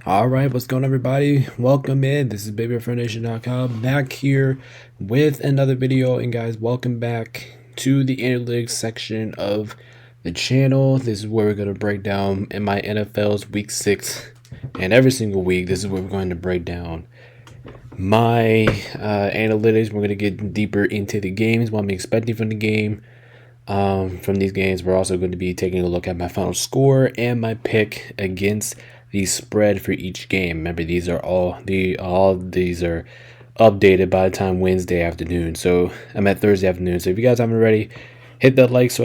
All right, what's going on, everybody? Welcome in. This is BiWeek back here with another video. And guys, welcome back to the analytics section of the channel. This is where we're going to break down in my NFL's week 6. And every single week, this is where we're going to break down my analytics. We're going to get deeper into the games, what I'm expecting from the game. From these games, we're also going to be taking a look at my final score and my pick against the spread for each game. Remember, these are all these are updated by the time Wednesday afternoon. So I'm at Thursday afternoon. So if you guys haven't already, hit that like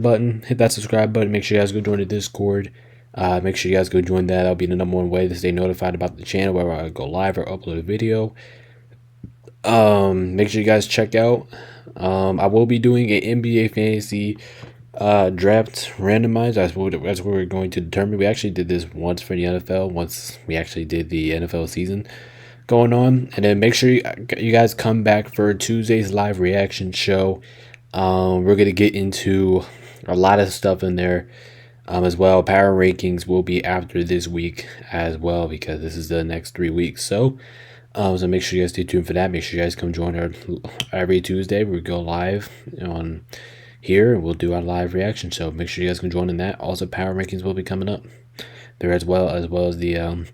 button, hit that subscribe button. Make sure you guys go join the Discord. Make sure you guys go join that. That'll be the number one way to stay notified about the channel where I go live or upload a video. Make sure you guys check out. I will be doing an NBA fantasy draft randomizer. That's what we're going to determine. We actually did this once for the NFL. Once we actually did the NFL season going on, and then make sure you guys come back for Tuesday's live reaction show. We're gonna get into a lot of stuff in there as well. Power rankings will be after this week as well because this is the next 3 weeks. So make sure you guys stay tuned for that. Make sure you guys come join our every Tuesday. We go live on here and we'll do our live reaction. So make sure you guys can join in that. Also, power rankings will be coming up there as well as the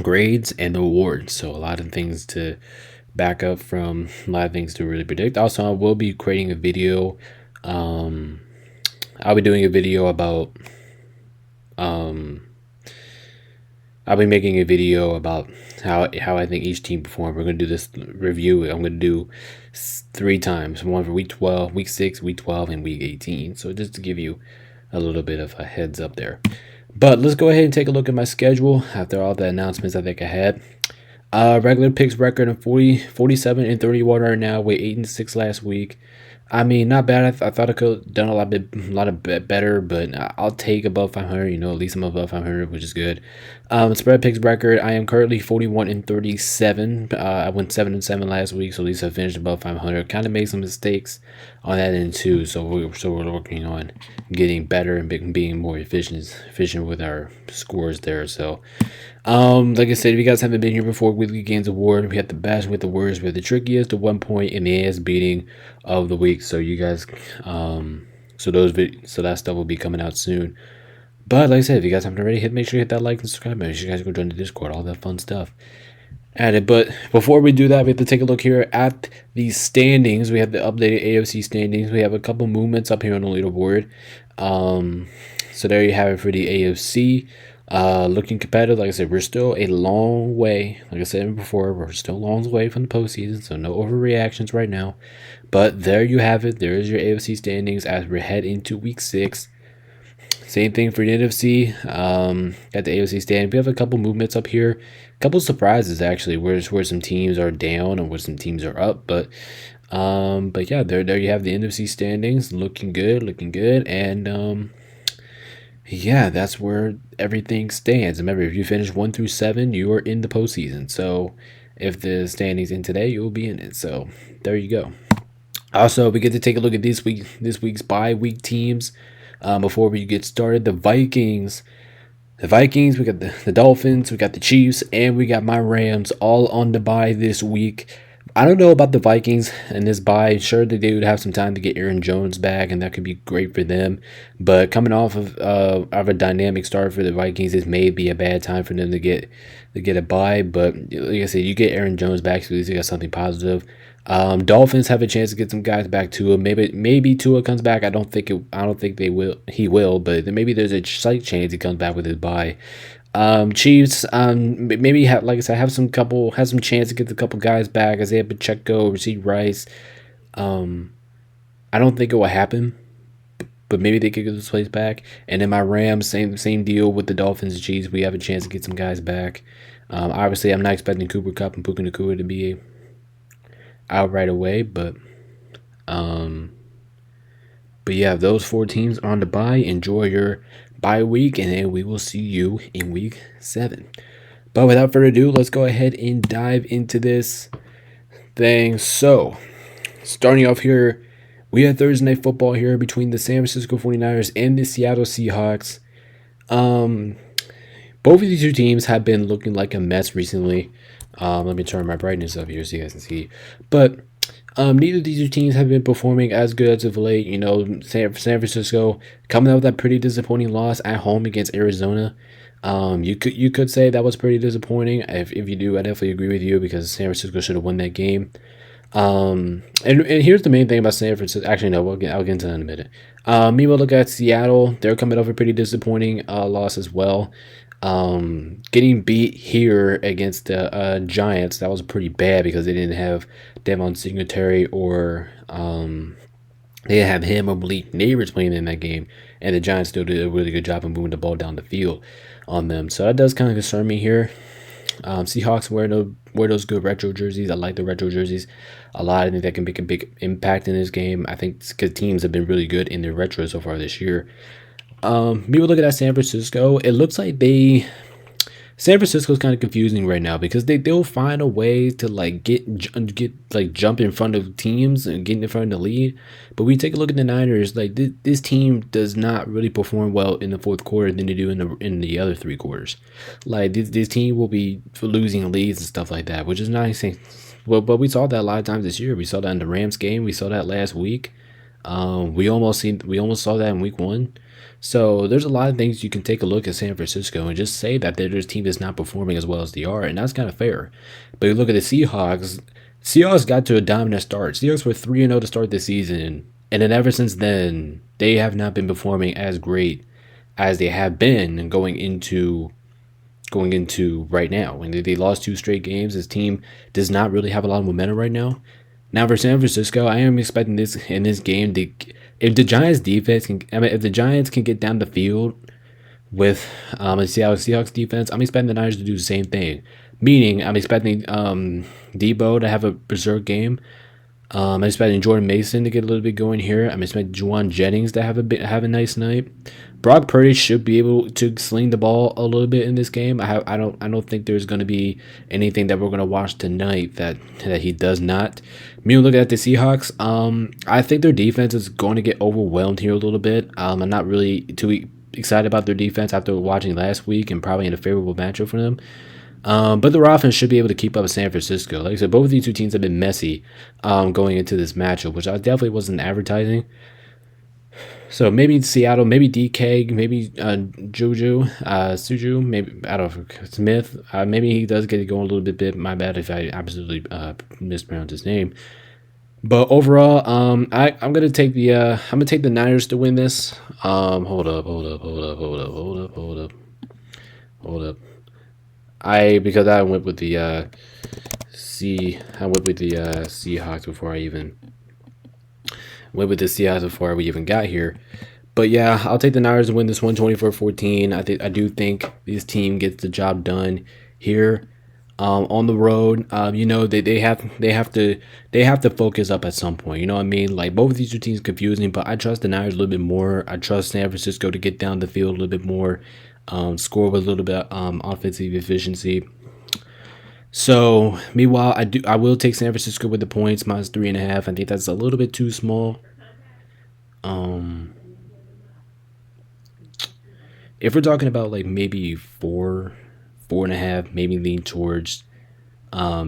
grades and the awards. So a lot of things to back up from, a lot of things to really predict. Also, I will be creating a video. I'll be doing a video about I'll be making a video about how I think each team performed. We're going to do this review. I'm going to do 3 times. One for week 12, week 6, week 12, and week 18. So just to give you a little bit of a heads up there. But let's go ahead and take a look at my schedule after all the announcements I think I had. Regular picks record of 47 and 31 right now with 8-6 last week. I mean, not bad. I thought I could have done a lot better, but I'll take above 500. At least I'm above 500, which is good. Spread picks record. I am currently 41 and 37. I went 7-7 last week, so at least I finished above 500. Kind of made some mistakes on that end too, so we're working on getting better and being more efficient with our scores there. So, like I said, if you guys haven't been here before, Weekly Games Award, we had the best with the worst, with the trickiest, the 1 point, and the ass beating of the week. So you guys, so that stuff will be coming out soon. But like I said, if you guys haven't already, make sure you hit that like and subscribe. Make sure you guys go join the Discord, all that fun stuff. But before we do that, we have to take a look here at the standings. We have the updated AFC standings. We have a couple movements up here on the leaderboard. So there you have it for the AFC. Looking competitive. Like I said, we're still a long way. Like I said before, we're still a long way from the postseason, so no overreactions right now. But there you have it. There is your AFC standings as we head into week 6. Same thing for the NFC. At the AFC stand, we have a couple movements up here. A couple surprises actually, where some teams are down and where some teams are up. But yeah, there you have the NFC standings, looking good, and yeah, that's where everything stands. Remember, if you finish 1 through 7, you are in the postseason. So if the standings in today, you will be in it. So there you go. Also, we get to take a look at this week's BiWeek teams. Before we get started, the Vikings, we got the Dolphins, we got the Chiefs, and we got my Rams all on the bye this week. I don't know about the Vikings and this bye. Sure that they would have some time to get Aaron Jones back, and that could be great for them. But coming off of a dynamic start for the Vikings, this may be a bad time for them to get a bye. But like I said, you get Aaron Jones back, so at least you got something positive. Dolphins have a chance to get some guys back to him. Maybe Tua comes back. I don't think they will. He will, but maybe there's a slight chance he comes back with his bye. Chiefs, maybe like I said, have some chance to get a couple guys back. Isaiah Pacheco, Rasheed Rice. I don't think it will happen, but maybe they could get this place back. And then my Rams, same deal with the Dolphins and Chiefs. We have a chance to get some guys back. Obviously, I'm not expecting Cooper Kupp and Puka Nacua to be out right away, but yeah, those 4 teams are on the bye. Enjoy your bye week, and then we will see you in week 7. But without further ado, let's go ahead and dive into this thing. So, starting off here, we have Thursday Night Football here between the San Francisco 49ers and the Seattle Seahawks. Both of these two teams have been looking like a mess recently. Let me turn my brightness up here so you guys can see. But neither of these two teams have been performing as good as of late. You know, San Francisco coming out with that pretty disappointing loss at home against Arizona. You could say that was pretty disappointing. If you do, I definitely agree with you because San Francisco should have won that game. And here's the main thing about San Francisco. Actually, no, I'll get into that in a minute. Meanwhile, look at Seattle. They're coming off a pretty disappointing loss as well. Getting beat here against the Giants, that was pretty bad because they didn't have Devon Singletary or they didn't have him or Malik Neighbors playing in that game, and the Giants still did a really good job of moving the ball down the field on them. So that does kind of concern me here. Seahawks wear those good retro jerseys. I like the retro jerseys a lot. I think that can make a big impact in this game. I think because teams have been really good in their retro so far this year. Me look at that San Francisco. It looks like San Francisco is kind of confusing right now because they'll find a way to like get like jump in front of teams and get in front of the lead. But we take a look at the Niners. Like this team does not really perform well in the fourth quarter than they do in the other three quarters. Like this team will be losing leads and stuff like that, which is nice. Well, but we saw that a lot of times this year. We saw that in the Rams game. We saw that last week. We almost saw that in week 1. So there's a lot of things you can take a look at San Francisco and just say that their team is not performing as well as they are, and that's kind of fair. But you look at the Seahawks. Seahawks got to a dominant start. Seahawks were 3-0 to start the season, and then ever since then, they have not been performing as great as they have been going into right now. And they lost 2 straight games. This team does not really have a lot of momentum right now. Now for San Francisco, I am expecting this in this game if the Giants if the Giants can get down the field with the Seahawks defense, I'm expecting the Niners to do the same thing. Meaning, I'm expecting Debo to have a berserk game. I'm expecting Jordan Mason to get a little bit going here. I'm expecting Juwan Jennings to have a nice night. Brock Purdy should be able to sling the ball a little bit in this game. I don't think there's going to be anything that we're going to watch tonight that he does not. Me looking at the Seahawks, I think their defense is going to get overwhelmed here a little bit. I'm not really too excited about their defense after watching last week and probably in a favorable matchup for them. But their offense should be able to keep up with San Francisco. Like I said, both of these two teams have been messy going into this matchup, which I definitely wasn't advertising. So maybe Seattle, maybe DK, maybe Suju, maybe I don't know, Smith. Maybe he does get it going a little bit. My bad if I absolutely mispronounce his name. But overall, I'm gonna take the Niners to win this. Hold up. Because I went with the Seahawks before we even got here. But yeah, I'll take the Niners to win this one 24-14. I do think this team gets the job done here. On the road, they have to focus up at some point. You know what I mean? Like both of these two teams confusing, but I trust the Niners a little bit more. I trust San Francisco to get down the field a little bit more, score with a little bit offensive efficiency. So meanwhile, I will take San Francisco with the points -3.5. I think that's a little bit too small. If we're talking about like maybe 4.5, maybe lean towards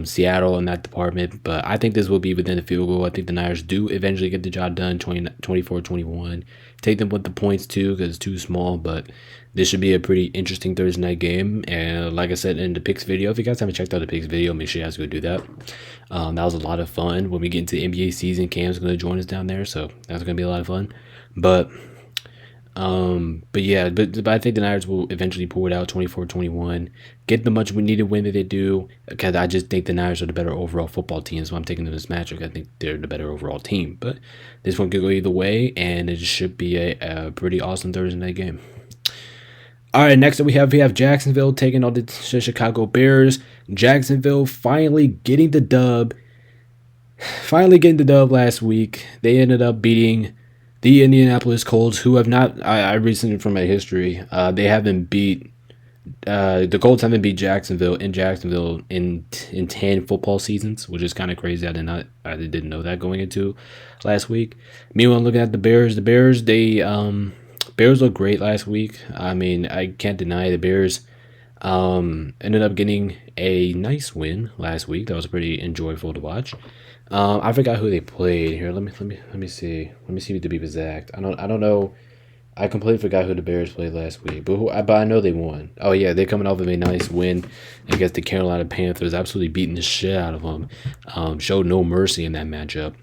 Seattle in that department, but I think this will be within the field goal. I think the Niners do eventually get the job done, 24-21. Take them with the points too because it's too small, but this should be a pretty interesting Thursday night game. And like I said in the picks video, if you guys haven't checked out the picks video, make sure you guys go do that. That was a lot of fun. When we get into the NBA season, Cam's going to join us down there, so that's going to be a lot of fun. But I think the Niners will eventually pull it out 24-21, get the much needed win that they do, because I just think the Niners are the better overall football team, so I'm taking them this matchup. I think they're the better overall team, but this one could go either way, and it should be a pretty awesome Thursday night game. All right, next up we have Jacksonville taking on the Chicago Bears. Jacksonville finally getting the dub last week. They ended up beating the Indianapolis Colts, who have not, I recently from my history, they haven't beat, the Colts haven't beat Jacksonville in 10 football seasons, which is kind of crazy. I didn't know that going into last week. Meanwhile, looking at the Bears, Bears looked great last week. I mean, I can't deny the Bears Ended up getting a nice win last week. That was pretty enjoyable to watch. I forgot who they played here. Let me see. Let me see to be exact. I don't know. I completely forgot who the Bears played last week, but I know they won. Oh yeah, they're coming off of a nice win against the Carolina Panthers, absolutely beating the shit out of them. Showed no mercy in that matchup.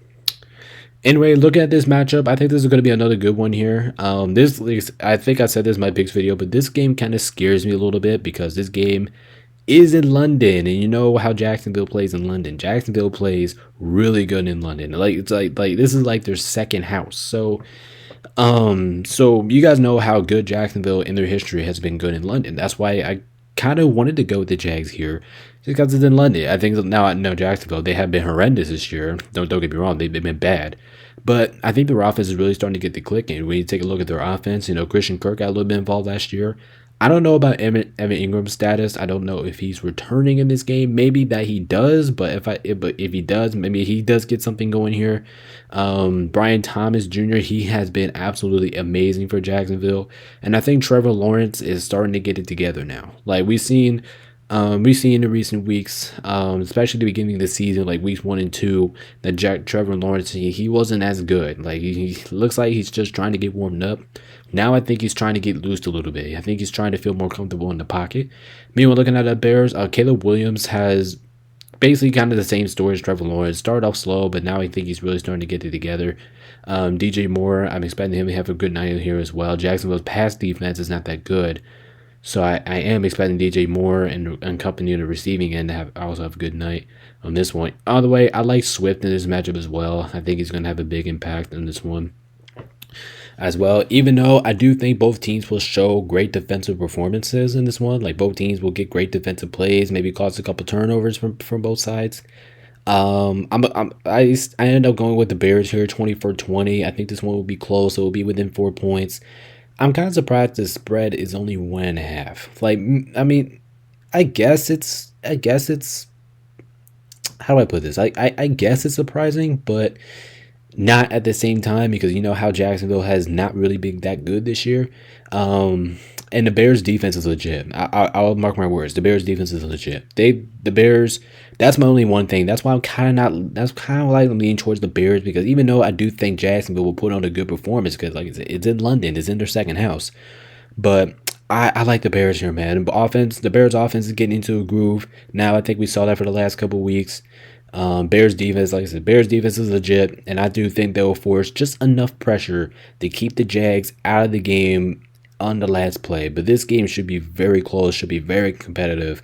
Anyway, looking at this matchup, I think this is going to be another good one here. I think I said this in my picks video, but this game kind of scares me a little bit because this game is in London, and you know how Jacksonville plays in London. Jacksonville plays really good in London. Like it's like this is like their second house. So you guys know how good Jacksonville in their history has been good in London. That's why I kind of wanted to go with the Jags here, just because it's in London. I think now I know Jacksonville, they have been horrendous this year. Don't get me wrong, they've been bad. But I think their offense is really starting to get the click in. When you take a look at their offense, Christian Kirk got a little bit involved last year. I don't know about Evan Ingram's status. I don't know if he's returning in this game. Maybe that he does, but if he does, maybe he does get something going here. Brian Thomas Jr., he has been absolutely amazing for Jacksonville, and I think Trevor Lawrence is starting to get it together now. Like we've seen in the recent weeks, especially the beginning of the season, like weeks 1 and 2, that Trevor Lawrence he wasn't as good. Like he looks like he's just trying to get warmed up. Now I think he's trying to get loosed a little bit. I think he's trying to feel more comfortable in the pocket. Meanwhile, looking at the Bears, Caleb Williams has basically kind of the same story as Trevor Lawrence. Started off slow, but now I think he's really starting to get it together. DJ Moore, I'm expecting him to have a good night here as well. Jacksonville's pass defense is not that good, so I am expecting DJ Moore and company in the receiving end to also have a good night on this one. By the way, I like Swift in this matchup as well. I think he's going to have a big impact on this one as well, even though I do think both teams will show great defensive performances in this one. Like both teams will get great defensive plays, maybe cause a couple turnovers from both sides. I ended up going with the Bears here, 20-20. I think this one will be close. It will be within 4 points. I'm kind of surprised the spread is only 1.5. Like, I mean, I guess it's how do I put this? I guess it's surprising, but not at the same time, because you know how Jacksonville has not really been that good this year. And the Bears defense is legit. I'll mark my words. The Bears defense is legit. The Bears, that's my only one thing. That's why I'm kind of like leaning towards the Bears, because even though I do think Jacksonville will put on a good performance, because like I said, it's in London, it's in their second house. But I like the Bears here, man. The Bears offense is getting into a groove. Now I think we saw that for the last couple of weeks. Bears defense, like I said, Bears defense is legit, and I do think they will force just enough pressure to keep the Jags out of the game on the last play. But this game should be very close, should be very competitive.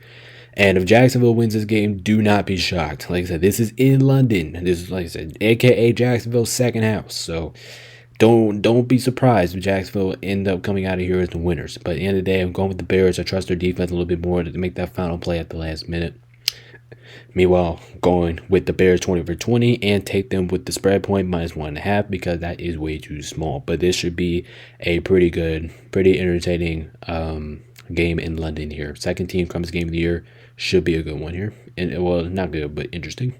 And if Jacksonville wins this game, do not be shocked. Like I said, this is in London. This is, like I said, aka Jacksonville's second house. So don't be surprised if Jacksonville end up coming out of here as the winners. But at the end of the day, I'm going with the Bears. I trust their defense a little bit more to make that final play at the last minute. Meanwhile, going with the Bears 20-20 and take them with the spread point -1.5, because that is way too small. But this should be a pretty good, pretty entertaining game in London here. Second team comes game of the year. Should be a good one here. And well, not good, but interesting.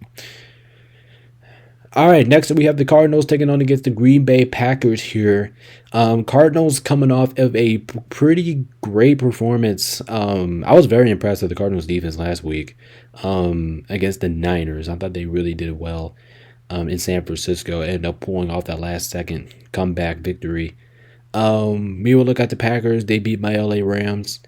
All right, next we have the Cardinals taking on against the Green Bay Packers here. Cardinals coming off of a pretty great performance. I was very impressed with the Cardinals defense last week against the Niners. I thought they really did well in San Francisco. Ended up pulling off that last second comeback victory. We will look at the Packers. They beat my LA Rams.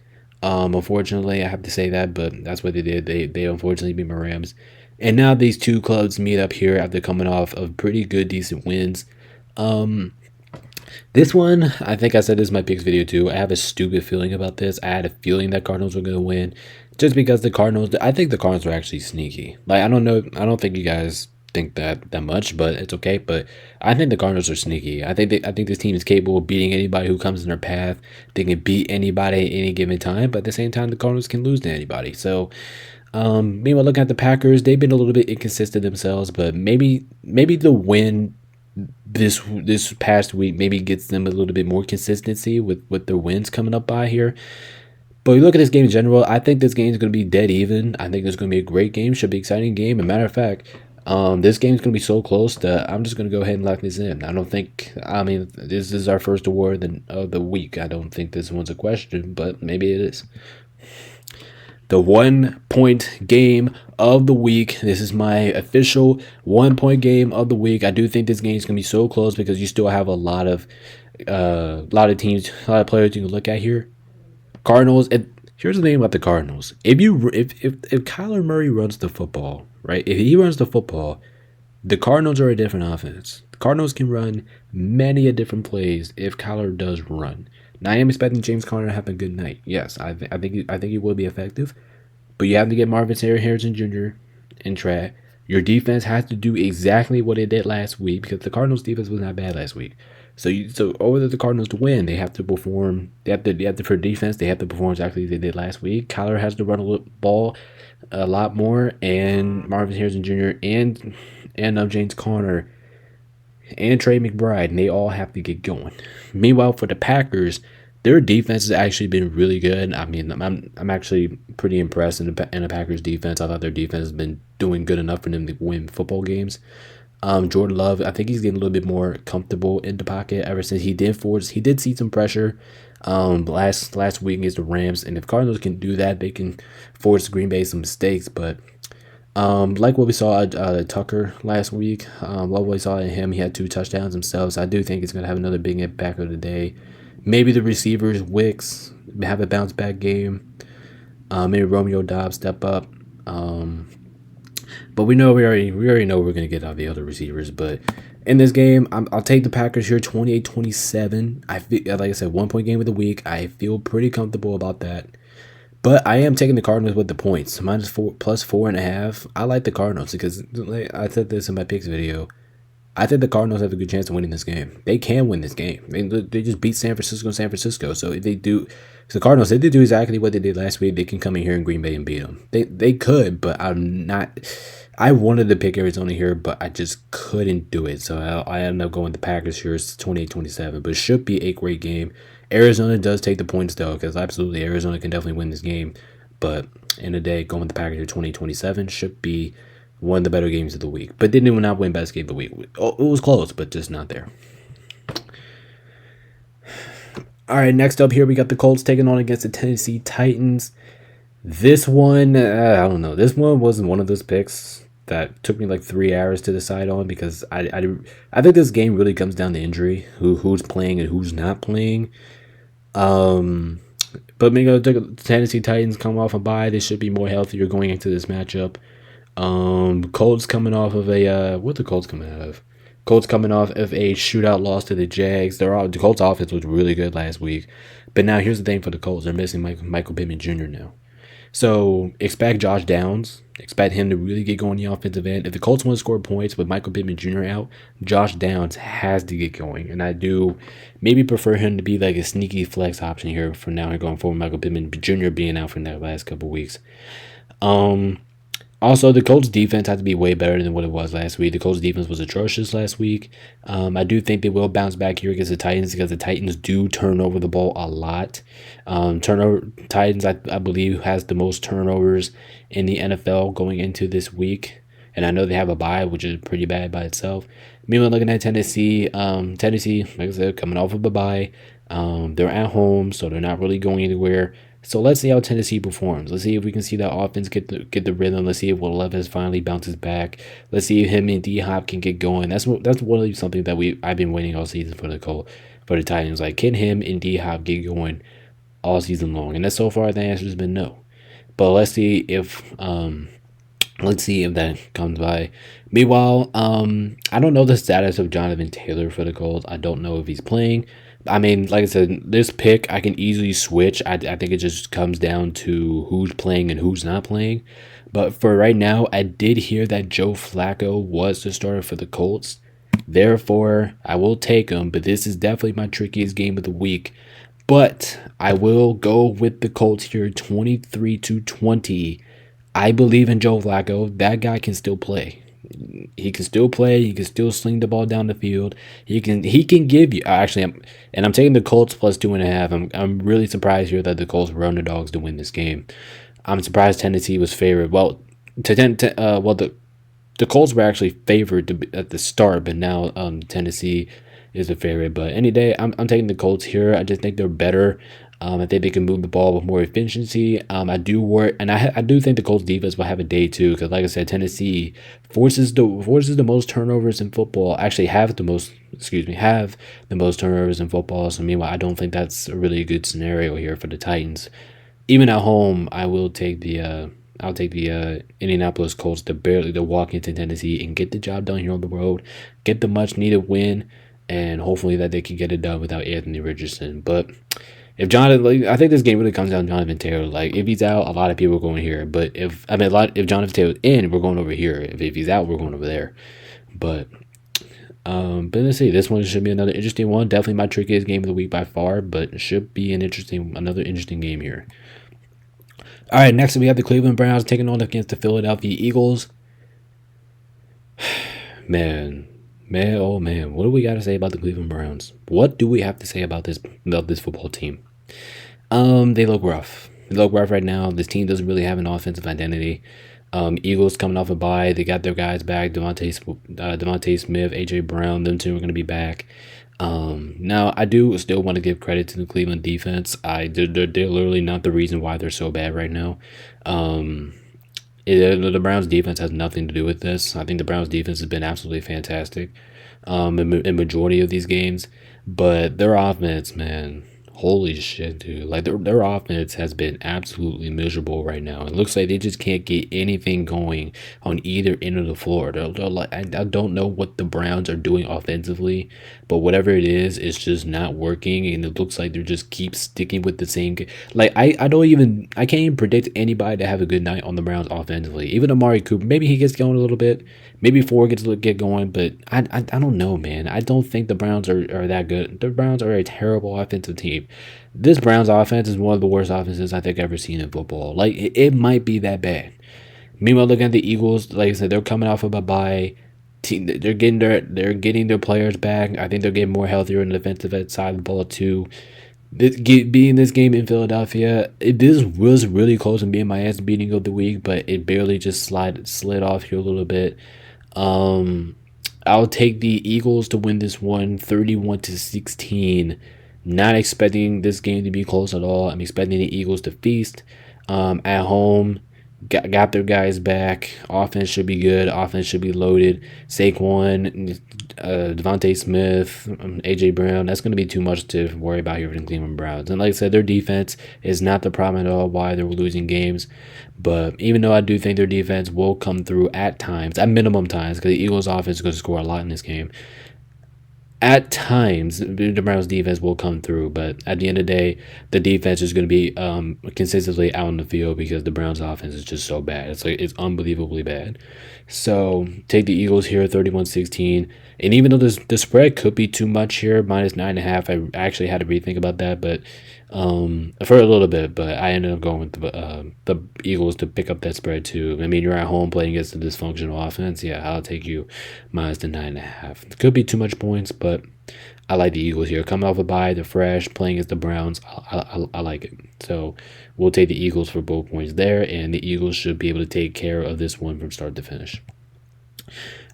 Unfortunately, I have to say that, but that's what they did. They unfortunately beat my Rams. And now these two clubs meet up here after coming off of pretty good, decent wins. This one, I think I said this in my picks video too. I have a stupid feeling about this. I had a feeling that Cardinals were going to win, just because I think the Cardinals are actually sneaky. Like, I don't know. I don't think you guys think that much, but it's okay. But I think the Cardinals are sneaky. I think this team is capable of beating anybody who comes in their path. They can beat anybody at any given time, but at the same time, the Cardinals can lose to anybody. So, meanwhile, looking at the Packers, they've been a little bit inconsistent themselves, but maybe the win this past week maybe gets them a little bit more consistency with their wins coming up by here. But you look at this game in general, I think this game is going to be dead even. I think it's going to be a great game, should be an exciting game. As a matter of fact, this game is going to be so close that I'm just going to go ahead and lock this in. This is our first award of the week. I don't think this one's a question, but maybe it is. the 1-point game of the week. This is my official 1-point game of the week. I do think this game is going to be so close because you still have a lot of teams, a lot of players you can look at here. Cardinals. Here's the thing about the Cardinals. If Kyler Murray runs the football, right? If he runs the football, the Cardinals are a different offense. The Cardinals can run many different plays if Kyler does run. Now, I am expecting James Conner to have a good night. Yes, I think he will be effective, but you have to get Marvin Harrison Jr. in track. Your defense has to do exactly what it did last week because the Cardinals' defense was not bad last week. So over the Cardinals to win, they have to perform. For defense, they have to perform exactly as they did last week. Kyler has to run the ball a lot more, and Marvin Harrison Jr. and James Conner and Trey McBride, and they all have to get going. Meanwhile, for the Packers, their defense has actually been really good. I mean, I'm actually pretty impressed in the Packers defense. I thought their defense has been doing good enough for them to win football games. Jordan Love, I think he's getting a little bit more comfortable in the pocket ever since he did see some pressure last week against the Rams, and if Cardinals can do that, they can force Green Bay some mistakes. But like what we saw at Tucker last week, what we saw in him, he had 2 touchdowns himself. So I do think he's going to have another big impact of the day. Maybe the receivers, Wicks, have a bounce back game. Maybe Romeo Dobbs step up. But we already know we're going to get out the other receivers. But in this game, I'll take the Packers here 28-27. I feel, like I said, 1-point game of the week. I feel pretty comfortable about that. But I am taking the Cardinals with the points. -4 plus 4.5. I like the Cardinals because I said this in my picks video. I think the Cardinals have a good chance of winning this game. They can win this game. They just beat San Francisco. So if they do, the Cardinals, if they do exactly what they did last week, they can come in here in Green Bay and beat them. They could, but I'm not. I wanted to pick Arizona here, but I just couldn't do it. So I ended up going the Packers here. It's 28-27, but it should be a great game. Arizona does take the points, though, because absolutely Arizona can definitely win this game. But in the day, going with the Packers here 28-27 should be one of the better games of the week. But didn't even not win best game of the week. It was close, but just not there. All right, next up here, we got the Colts taking on against the Tennessee Titans. This one, I don't know. This one wasn't one of those picks that took me like 3 hours to decide on because I think this game really comes down to injury, who's playing and who's not playing. But maybe the Tennessee Titans come off a bye. They should be more healthier going into this matchup. Colts coming off of what the Colts coming out of? Colts coming off of a shootout loss to the Jags. The Colts offense was really good last week. But now here's the thing for the Colts. They're missing Michael Pittman Jr. now. So expect Josh Downs. Expect him to really get going in the offensive end. If the Colts want to score points with Michael Pittman Jr. out, Josh Downs has to get going. And I do maybe prefer him to be like a sneaky flex option here from now and going forward. Michael Pittman Jr. being out for the last couple weeks. Also, the Colts defense has to be way better than what it was last week. The Colts defense was atrocious last week. I do think they will bounce back here against the Titans because the Titans do turn over the ball a lot. Titans, I believe, has the most turnovers in the NFL going into this week. And I know they have a bye, which is pretty bad by itself. Meanwhile, looking at Tennessee, like I said, coming off of a bye. They're at home, so they're not really going anywhere. So let's see how Tennessee performs. Let's see if we can see that offense get the rhythm. Let's see if Will Levis finally bounces back. Let's see if him and D-Hop can get going. That's really something that I've been waiting all season for the Titans. Like, can him and D-Hop get going all season long? And so far the answer has been no. But let's see if that comes by. Meanwhile, I don't know the status of Jonathan Taylor for the Colts. I don't know if he's playing. I mean, like I said, this pick I can easily switch. I think it just comes down to who's playing and who's not playing. But for right now, I did hear that Joe Flacco was the starter for the Colts. Therefore, I will take him. But this is definitely my trickiest game of the week. But I will go with the Colts here, 23-20. I believe in Joe Flacco. That guy can still play. He can still play. He can still sling the ball down the field. He can give you. I'm taking the Colts plus 2.5. I'm really surprised here that the Colts were underdogs to win this game. I'm surprised Tennessee was favored. Well, the Colts were actually favored at the start, but now Tennessee is the favorite. But any day, I'm taking the Colts here. I just think they're better. I think they can move the ball with more efficiency. I do work, and I do think the Colts defense will have a day too, because like I said, Tennessee forces the most turnovers in football. Actually, have the most turnovers in football. So meanwhile, I don't think that's a really good scenario here for the Titans. Even at home, I'll take the Indianapolis Colts to walk into Tennessee and get the job done here on the road, get the much needed win, and hopefully that they can get it done without Anthony Richardson. But if I think this game really comes down to Jonathan Taylor. Like if he's out, a lot of people are going here. But if Jonathan Taylor's in, we're going over here. If he's out, we're going over there. But let's see. This one should be another interesting one. Definitely my trickiest game of the week by far, but it should be another interesting game here. All right, next we have the Cleveland Browns taking on against the Philadelphia Eagles. Man, oh man, what do we got to say about the Cleveland Browns? What do we have to say about this football team? They look rough. They look rough right now. This team doesn't really have an offensive identity. Eagles coming off a bye. They got their guys back. Devontae Smith, AJ Brown. Them two are going to be back. Now I do still want to give credit to the Cleveland defense. They're literally not the reason why they're so bad right now. The Browns defense has nothing to do with this. I think the Browns defense has been absolutely fantastic in majority of these games, but their offense, man, holy shit, dude. Like their offense has been absolutely miserable right now. It looks like they just can't get anything going on either end of the floor. They're like, I don't know what the Browns are doing offensively, but whatever it is, it's just not working. And it looks like they just keep sticking with the same. Like I can't even predict anybody to have a good night on the Browns offensively. Even Amari Cooper, maybe he gets going a little bit. Maybe Ford get going, but I don't know, man. I don't think the Browns are that good. The Browns are a terrible offensive team. This Browns offense is one of the worst offenses I think I've ever seen in football. Like it might be that bad. Meanwhile, looking at the Eagles, like I said, they're coming off of a bye. They're getting their players back. I think they're getting more healthier on the defensive side of the ball too. Being this game in Philadelphia, this was really close and being my ass beating of the week, but it barely just slid off here a little bit. I'll take the Eagles to win this one 31-16. Not expecting this game to be close at all. I'm expecting the Eagles to feast at home. Got their guys back. Offense should be good. Offense should be loaded. Saquon, Devontae Smith, AJ Brown. That's going to be too much to worry about here for the Cleveland Browns. And like I said, their defense is not the problem at all why they're losing games. But even though I do think their defense will come through at times, at minimum times, because the Eagles' offense is going to score a lot in this game. At times, the Browns' defense will come through, but at the end of the day, the defense is going to be consistently out on the field because the Browns' offense is just so bad. It's unbelievably bad. So take the Eagles here, 31-16. And even though the spread could be too much here, minus 9.5, I actually had to rethink about that, but for a little bit. But I ended up going with the Eagles to pick up that spread too. I mean, you're at home playing against a dysfunctional offense. Yeah, I'll take you minus the 9.5. It could be too much points, but I like the Eagles here. Coming off a bye, they're fresh, playing against the Browns. I like it. So we'll take the Eagles for both points there, and the Eagles should be able to take care of this one from start to finish.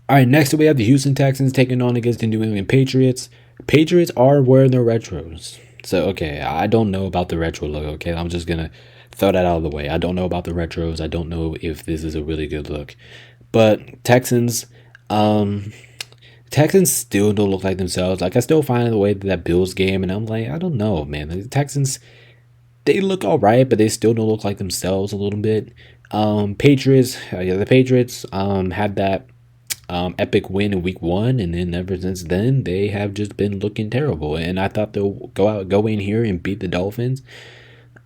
All right, next we have the Houston Texans taking on against the New England Patriots. Patriots are wearing their retros. So, okay, I don't know about the retro look, okay? I'm just going to throw that out of the way. I don't know about the retros. I don't know if this is a really good look. But Texans still don't look like themselves. Like, I still find the way that Bills game, and I'm like, I don't know, man. The Texans, they look all right, but they still don't look like themselves a little bit. The Patriots had that epic win in week 1, and then ever since then they have just been looking terrible. And I thought they'll go in here and beat the Dolphins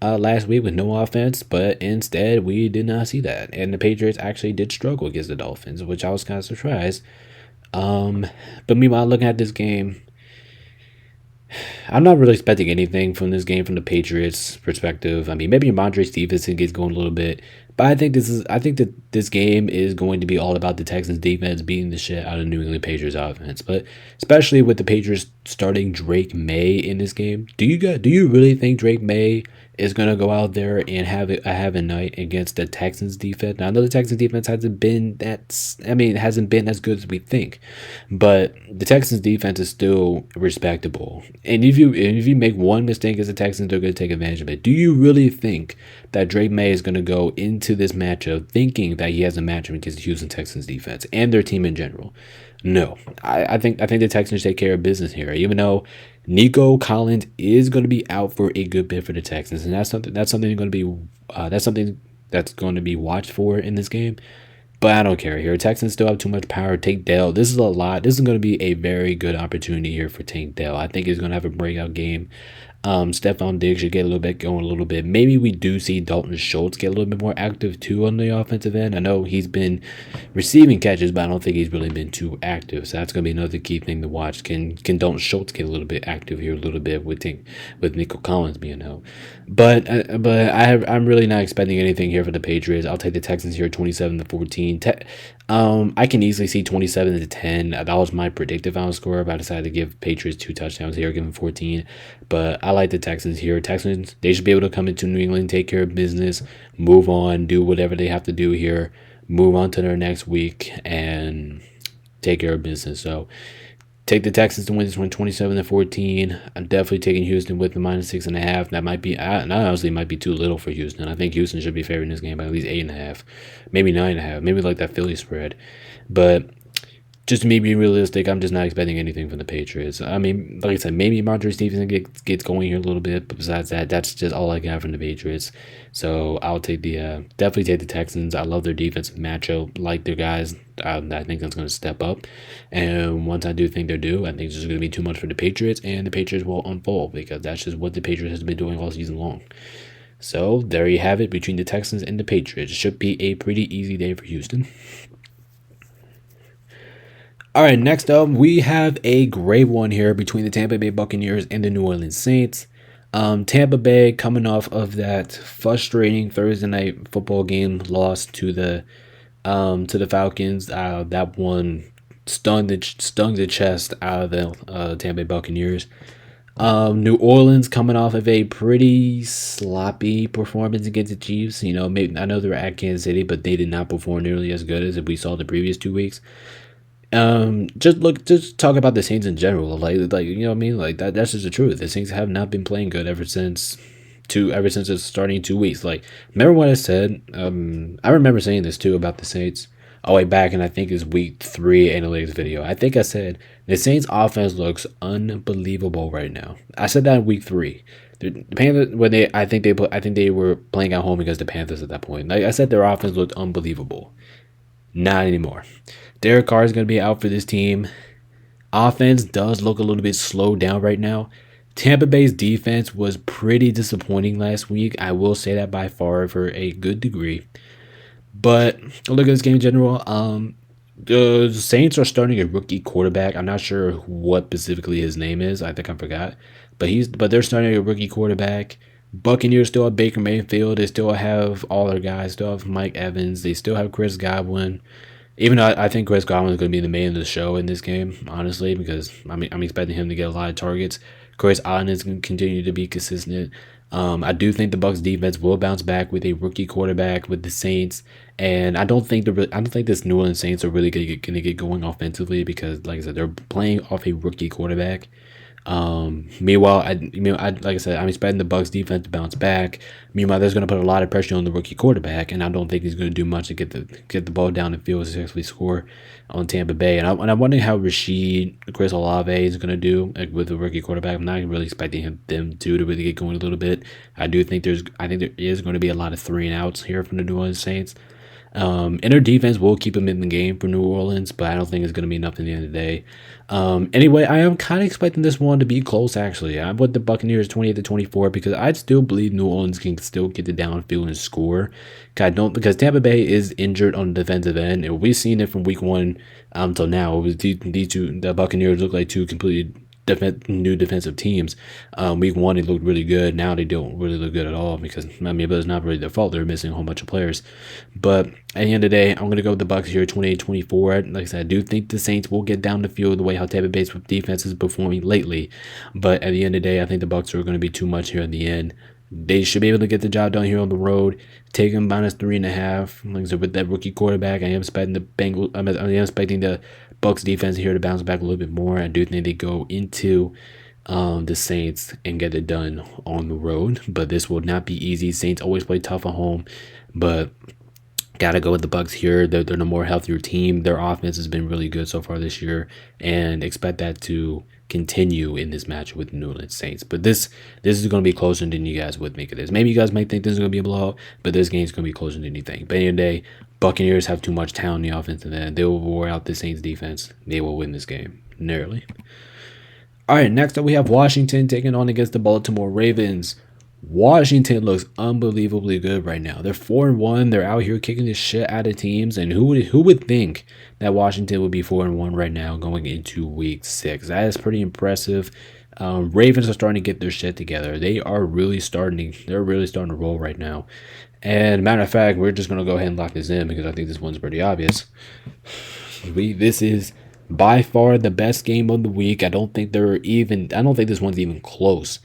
last week with no offense, but instead we did not see that. And the Patriots actually did struggle against the Dolphins, which I was kind of surprised. But meanwhile, looking at this game, I'm not really expecting anything from this game from the Patriots' perspective. I mean, maybe Ramondre Stevenson gets going a little bit, but I think that this game is going to be all about the Texans' defense beating the shit out of New England Patriots' offense. But especially with the Patriots starting Drake May in this game, do you really think Drake May is going to go out there and have a night against the Texans defense. Now, I know the Texans defense hasn't been it hasn't been as good as we think, but the Texans defense is still respectable. And if you make one mistake as a Texans, they're going to take advantage of it. Do you really think that Drake May is going to go into this matchup thinking that he has a matchup against the Houston Texans defense and their team in general? No, I think the Texans take care of business here, even though Nico Collins is going to be out for a good bit for the Texans, and that's something that's going to be watched for in this game. But I don't care here. Texans still have too much power. Tank Dell, this is a lot. This is going to be a very good opportunity here for Tank Dell. I think he's going to have a breakout game. Stephon Diggs should get a little bit going a little bit. Maybe we do see Dalton Schultz get a little bit more active too on the offensive end. I know he's been receiving catches, but I don't think he's really been too active. So that's going to be another key thing to watch. Can Dalton Schultz get a little bit active here a little bit with Nico Collins being out? But I'm really not expecting anything here for the Patriots. I'll take the Texans here 27-14. I can easily see 27-10. That was my predictive final score, but I decided to give Patriots 2 touchdowns here, give them 14. But I like the Texans here. Texans, they should be able to come into New England, take care of business, move on, do whatever they have to do here, move on to their next week, and take care of business. So take the Texans to win this one 27-14. I'm definitely taking Houston with the -6.5. That might be, honestly, might be too little for Houston. I think Houston should be favoring this game by at least 8.5, maybe 9.5, maybe like that Philly spread. But just to me be realistic, I'm just not expecting anything from the Patriots. I mean, like I said, maybe Montre Stevenson gets going here a little bit, but besides that, that's just all I got from the Patriots. So I'll take definitely take the Texans. I love their defensive matchup, like their guys. I think that's going to step up. And once I do think they're due, I think it's just going to be too much for the Patriots, and the Patriots will unfold because that's just what the Patriots has been doing all season long. So there you have it between the Texans and the Patriots. Should be a pretty easy day for Houston. All right, next up, we have a great one here between the Tampa Bay Buccaneers and the New Orleans Saints. Tampa Bay coming off of that frustrating Thursday night football game loss to the Falcons. That one stung the chest out of the Tampa Bay Buccaneers. New Orleans coming off of a pretty sloppy performance against the Chiefs. You know, maybe I know they were at Kansas City, but they did not perform nearly as good as we saw the previous 2 weeks. Just talk about the Saints in general, like you know what I mean, like that's just the truth. The Saints have not been playing good ever since the starting 2 weeks. Like, remember what I said? I remember saying this too about the Saints. Oh, way back, and I think it's week 3 analytics video. I think I said the Saints offense looks unbelievable right now. I said that in week 3. The Panthers, I think they were playing at home against the Panthers at that point. Like I said, their offense looked unbelievable. Not anymore. Derek Carr is going to be out for this team. Offense does look a little bit slowed down right now. Tampa Bay's defense was pretty disappointing last week. I will say that by far for a good degree. But look at this game in general. The Saints are starting a rookie quarterback. I'm not sure what specifically his name is. I think I forgot. But they're starting a rookie quarterback. Buccaneers still have Baker Mayfield. They still have all their guys. Still have Mike Evans. They still have Chris Godwin. Even though I think Chris Godwin is going to be the main of the show in this game, honestly, because I'm expecting him to get a lot of targets. Chris Allen is going to continue to be consistent. I do think the Bucs defense will bounce back with a rookie quarterback with the Saints, and I don't think this New Orleans Saints are really going to get going offensively because, like I said, they're playing off a rookie quarterback. Meanwhile, like I said, I'm expecting the Bucs defense to bounce back. Meanwhile, there's going to put a lot of pressure on the rookie quarterback, and I don't think he's going to do much to get the ball down the field to successfully score on Tampa Bay. And I'm wondering how Chris Olave is going to do with the rookie quarterback. I'm not really expecting them to really get going a little bit. I think there is going to be a lot of 3-and-outs here from the New Orleans Saints. And their defense will keep them in the game for New Orleans, but I don't think it's going to be enough at the end of the day. Anyway, I am kind of expecting this one to be close, actually. I put the Buccaneers 28-24 because I still believe New Orleans can still get the downfield and score. Because Tampa Bay is injured on the defensive end, and we've seen it from week 1 till now. It was the Buccaneers look like two completely new defensive teams. Week 1 they looked really good. Now they don't really look good at all because but it's not really their fault. They're missing a whole bunch of players. But at the end of the day, I'm going to go with the Bucs here 28-24. Like I said, I do think the Saints will get down the field the way how Tampa Bay's defense is performing lately. But at the end of the day, I think the Bucs are going to be too much here at the end. They should be able to get the job done here on the road. Take them -3.5. Like I said, with that rookie quarterback, I am expecting the Bucs defense here to bounce back a little bit more. I do think they go into the Saints and get it done on the road, but this will not be easy. Saints always play tough at home, but gotta go with the Bucs here. They're the more healthier team. Their offense has been really good so far this year, and expect that to continue in this match with New Orleans Saints. But this is going to be closer than you guys would think it is. Maybe you guys might think this is going to be a blowout, but this game is going to be closer than you think. But at the end of the day, Buccaneers have too much talent in the offense, and then they will wear out the Saints defense. They will win this game narrowly. All right, next up we have Washington taking on against the Baltimore Ravens. Washington looks unbelievably good right now. They're 4-1. They're out here kicking the shit out of teams. And who would think that Washington would be 4-1 right now going into week 6? That is pretty impressive. Ravens are starting to get their shit together. They're really starting to roll right now. And matter of fact, we're just gonna go ahead and lock this in because I think this one's pretty obvious. This is by far the best game of the week. I don't think this one's even close.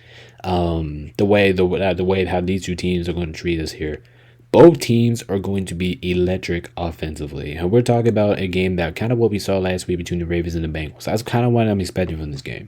The way how these two teams are going to treat us here. Both teams are going to be electric offensively. And we're talking about a game that kind of what we saw last week between the Ravens and the Bengals. That's kind of what I'm expecting from this game.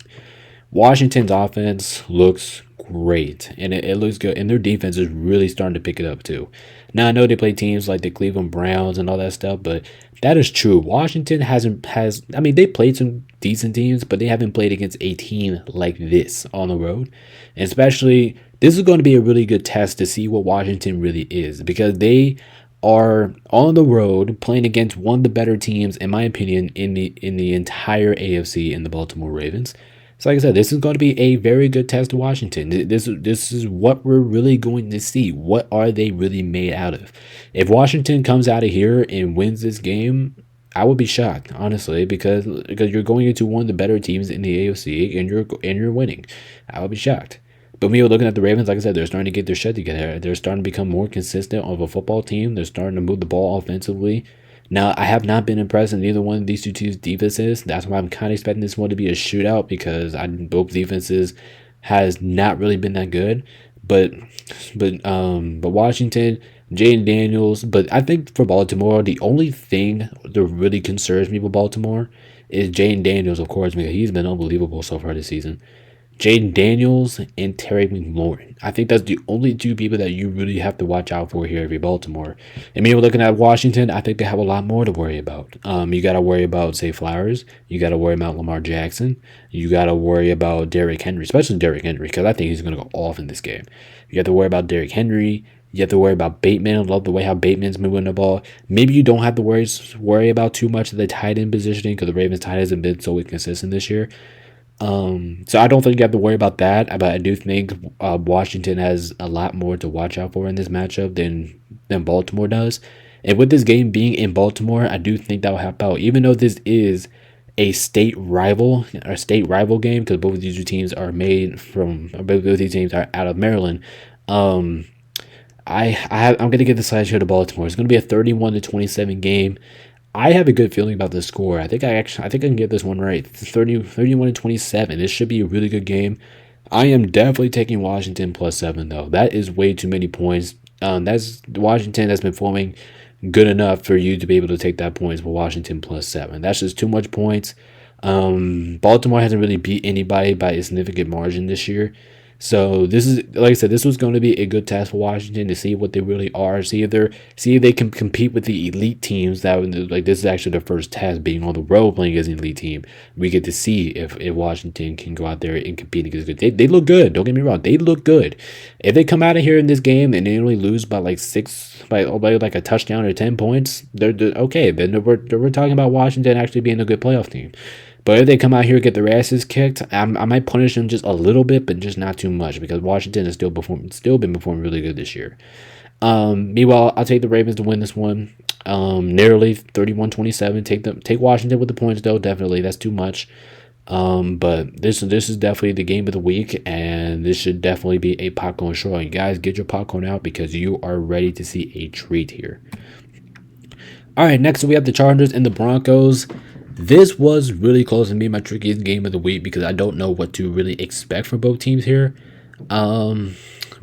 Washington's offense looks great, and it looks good, and their defense is really starting to pick it up too. Now I know they play teams like the Cleveland Browns and all that stuff, but that is true. Washington they played some decent teams, but they haven't played against a team like this on the road. And especially, this is going to be a really good test to see what Washington really is, because they are on the road playing against one of the better teams, in my opinion, in the entire AFC, in the Baltimore Ravens. So like I said, this is going to be a very good test to Washington. This is what we're really going to see. What are they really made out of? If Washington comes out of here and wins this game, I would be shocked, honestly, because you're going into one of the better teams in the AFC and you're winning. I would be shocked. But when you're looking at the Ravens, like I said, they're starting to get their shit together. They're starting to become more consistent of a football team. They're starting to move the ball offensively. Now, I have not been impressed in either one of these two teams' defenses. That's why I'm kind of expecting this one to be a shootout, because both defenses has not really been that good. But Washington, Jaden Daniels. But I think for Baltimore, the only thing that really concerns me with Baltimore is Jaden Daniels, of course, because he's been unbelievable so far this season. Jaden Daniels and Terry McLaurin. I think that's the only two people that you really have to watch out for here if you're Baltimore. And when you're looking at Washington, I think they have a lot more to worry about. You got to worry about, say, Flowers. You got to worry about Lamar Jackson. You got to worry about Derrick Henry, especially Derrick Henry, because I think he's going to go off in this game. You have to worry about Derrick Henry. You have to worry about Bateman. I love the way how Bateman's been winning the ball. Maybe you don't have to worry about too much of the tight end positioning, because the Ravens tight ends have been so inconsistent this year. So I don't think you have to worry about that, but I do think Washington has a lot more to watch out for in this matchup than Baltimore does. And with this game being in Baltimore, I do think that will help out, even though this is a state rival game, because both of these two teams are out of Maryland. I'm gonna give the side here to Baltimore. It's gonna be a 31-27 game. I have a good feeling about this score. I think I can get this one right. 31-27. This should be a really good game. I am definitely taking Washington +7 though. That is way too many points. That's Washington has been performing good enough for you to be able to take that points with Washington +7. That's just too much points. Baltimore hasn't really beat anybody by a significant margin this year. So this is, like I said, this was going to be a good test for Washington to see what they really are, see if they can compete with the elite teams. This is actually their first test being on the road playing against an elite team. We get to see if Washington can go out there and compete against good. They look good. Don't get me wrong, they look good. If they come out of here in this game and they only lose by like a touchdown or 10 points, they're okay. Then we're talking about Washington actually being a good playoff team. But if they come out here and get their asses kicked, I might punish them just a little bit, but just not too much, because Washington has still been performing really good this year. Meanwhile, I'll take the Ravens to win this one. Narrowly 31-27. Take Washington with the points though. Definitely, that's too much. But this is definitely the game of the week, and this should definitely be a popcorn show. You guys get your popcorn out, because you are ready to see a treat here. All right, next we have the Chargers and the Broncos. This was really close to being my trickiest game of the week, because I don't know what to really expect from both teams here.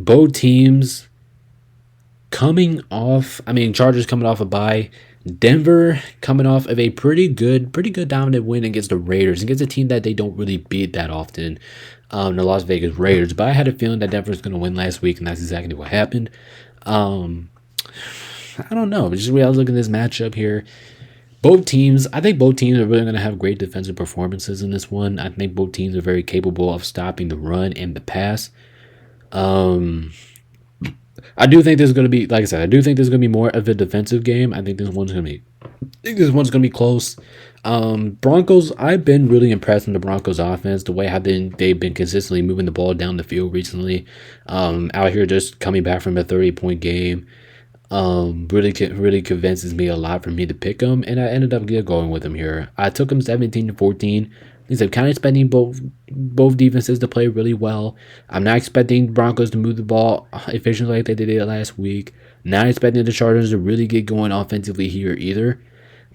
both teams coming off. I mean, Chargers coming off a bye. Denver coming off of a pretty good dominant win against the Raiders, against a team that they don't really beat that often, the Las Vegas Raiders. But I had a feeling that Denver was going to win last week, and that's exactly what happened. I don't know. Just the way I was looking at this matchup here, I think both teams are really going to have great defensive performances in this one. I think both teams are very capable of stopping the run and the pass. I do think this is going to be, like I said, I do think this is going to be more of a defensive game. I think this one's going to be close. Broncos, I've been really impressed with the Broncos offense, the way how they've been consistently moving the ball down the field recently. Out here just coming back from a 30-point game. Really convinces me a lot for me to pick them, and I ended up going with them here. I took them 17-14. I'm kind of expecting both defenses to play really well. I'm not expecting Broncos to move the ball efficiently like they did it last week. Not expecting the Chargers to really get going offensively here either.